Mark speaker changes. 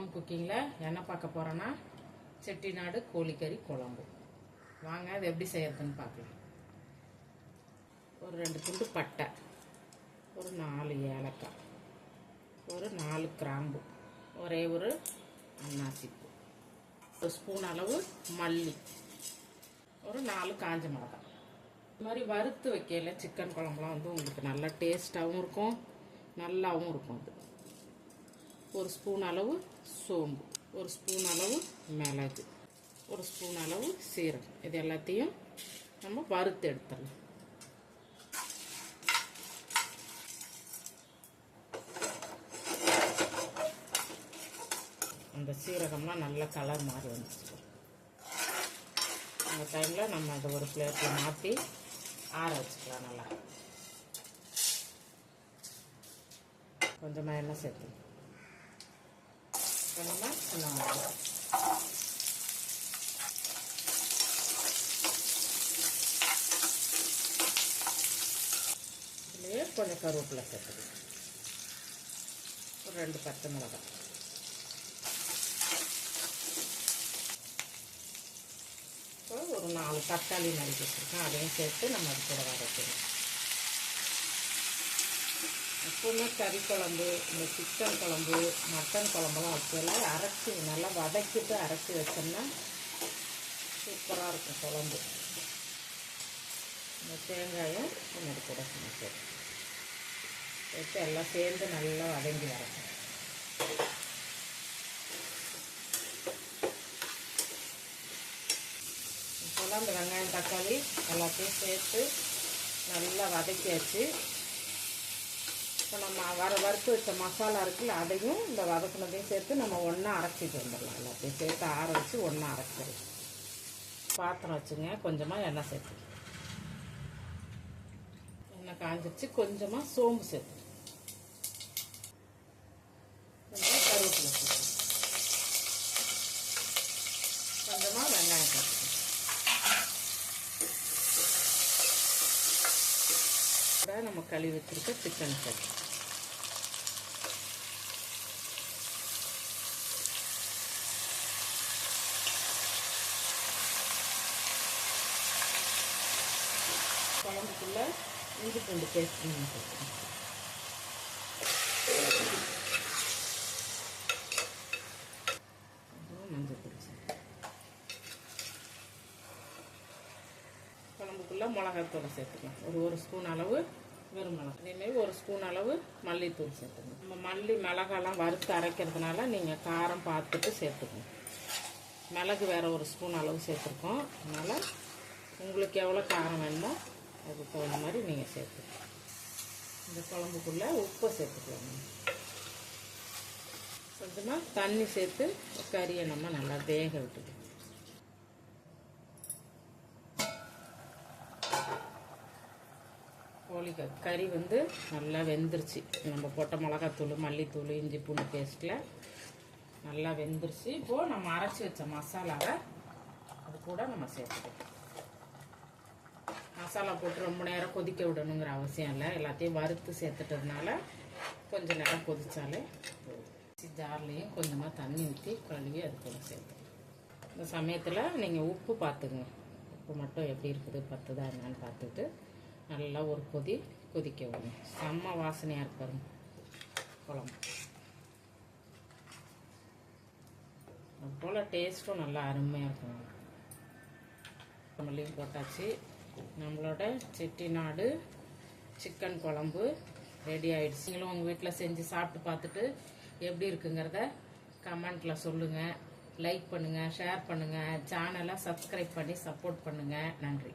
Speaker 1: சோனம் குக்கிங்கில் என்ன பார்க்க போகிறோன்னா செட்டிநாடு கோழிக்கறி குழம்பு. வாங்க அது எப்படி செய்யறதுன்னு பார்க்கலாம். ஒரு 2 துண்டு பட்டை, ஒரு 4 ஏலக்காய், ஒரு 4 கிராம்பு, ஒரே ஒரு அன்னாசிப்பூ, ஒரு ஸ்பூன் அளவு மல்லி, ஒரு 4 காஞ்ச மிளகாய். இது மாதிரி வறுத்து வைக்கல சிக்கன் குழம்புலாம் உங்களுக்கு நல்லா டேஸ்ட்டாகவும் இருக்கும், நல்லாவும் இருக்கும். அது ஒரு ஸ்பூன் அளவு சோம்பு, ஒரு ஸ்பூன் அளவு மிளகு, ஒரு ஸ்பூன் அளவு சீரகம். இது எல்லாத்தையும் நம்ம வறுத்து எடுத்துடலாம். அந்த சீரகம்லாம் நல்ல கலர் மாறி வந்துச்சு. அந்த டைமில் நம்ம அதை ஒரு பிளேட்டில் மாற்றி ஆற வச்சுக்கலாம். நல்லா கொஞ்சமாக எண்ணெய் சேர்த்து இதுலேயே கொஞ்சம் கருவேப்பிலை சேர்த்துக்கலாம். ஒரு 2 பச்சை மிளகாய், ஒரு 4 தக்காளி நறுக்கி வச்சுருக்கேன், அதையும் சேர்த்து நம்ம அது கூட வதக்கணும். எப்பவுமே கறி குழம்பு, இந்த சிக்கன் குழம்பு, மட்டன் குழம்புலாம் வைக்கலாம் அரைச்சி நல்லா வதக்கிட்டு அரைச்சி வச்சோம்னா சூப்பராக இருக்கும் குழம்பு. இந்த தேங்காயும் கொஞ்சம் கூட சேர்த்து எல்லாம் சேர்ந்து நல்லா வதங்கி வரணும். இப்போலாம் இந்த வெங்காயம் தக்காளி எல்லாத்தையும் சேர்த்து நல்லா வதக்கியாச்சு. இப்போ நம்ம வறுத்து வச்ச மசாலா இருக்குல்ல, அதையும் இந்த வதக்குனதையும் சேர்த்து நம்ம ஒன்றா அரைச்சிட்டு வந்துடலாம். எல்லாத்தையும் சேர்த்து ஆற வச்சு ஒன்றா அரைச்சிடும். பாத்திரம் வச்சுங்க, கொஞ்சமாக எண்ணெய் சேர்த்து, எண்ணெய் காஞ்சிச்சு, கொஞ்சமாக சோம்பு சேர்த்து, கொஞ்சம் கருவேப்பிலை சேர்த்து, கொஞ்சமாக வெங்காயம் சேர்த்து, நம்ம கழுவி வச்சிருக்க சிக்கன் சேர்த்து, குழம்புக்குள்ள இஞ்சி பூண்டு பேஸ்ட் சேர்த்துக்கணும். மஞ்சள் பொடி சேர்த்து, குழம்புக்குள்ள மிளகாத்தூளை சேர்த்துக்கலாம். ஒரு ஸ்பூன் அளவு வெறும் மிளகா, அதேமாரி ஒரு ஸ்பூன் அளவு மல்லித்தூள் சேர்த்துக்கணும். நம்ம மல்லி மிளகாலாம் வறுத்து அரைக்கிறதுனால நீங்கள் காரம் பார்த்துட்டு சேர்த்துக்கணும். மிளகு வேறு ஒரு ஸ்பூன் அளவு சேர்த்துருக்கோம், அதனால் உங்களுக்கு எவ்வளோ காரம் வேணுமோ அதுக்கு தகுந்த மாதிரி நீங்கள் சேர்த்துக்கலாம். இந்த குழம்புக்குள்ளே உப்பை சேர்த்துக்கலாம். கொஞ்சமாக தண்ணி சேர்த்து கறியை நம்ம நல்லா வேக விட்டுக்கலாம். கறி நல்லா வெந்துருச்சு. நம்ம போட்ட மிளகாத்தூள், மல்லித்தூள், இஞ்சி பூண்டு பேஸ்ட்டில் நல்லா வெந்துருச்சு. இப்போது நம்ம அரைச்சி வச்ச மசாலாவை அது கூட நம்ம சேர்த்துக்கலாம். மசாலா போட்டு ரொம்ப நேரம் கொதிக்க விடணுங்கிற அவசியம் இல்லை. எல்லாத்தையும் வறுத்து சேர்த்துட்டதுனால கொஞ்சம் நேரம் கொதிச்சாலே ஜார்லேயும் கொஞ்சமாக தண்ணி ஊற்றி கழுவி அது கூட சேர்த்துக்கலாம். இந்த சமயத்தில் நீங்கள் உப்பு பார்த்துங்க, உப்பு மட்டும் எப்படி இருக்குது பத்துதா என்னன்னு பார்த்துட்டு நல்லா ஒரு கொதிக்க விடணும். செம்ம வாசனையாக இருப்பாருங்க குழம்பு. அதுபோல் டேஸ்ட்டும் நல்லா அருமையாக இருக்கும். மல்லியும் போட்டாச்சு. நம்மளோட செட்டிநாடு சிக்கன் குழம்பு ரெடி ஆகிடுச்சு. நீங்களும் உங்கள் வீட்டில் செஞ்சு சாப்பிட்டு பார்த்துட்டு எப்படி இருக்குங்கிறத கமெண்ட்டில் சொல்லுங்கள். லைக் பண்ணுங்கள், ஷேர் பண்ணுங்கள், சேனலை சப்ஸ்கிரைப் பண்ணி சப்போர்ட் பண்ணுங்கள். நன்றி.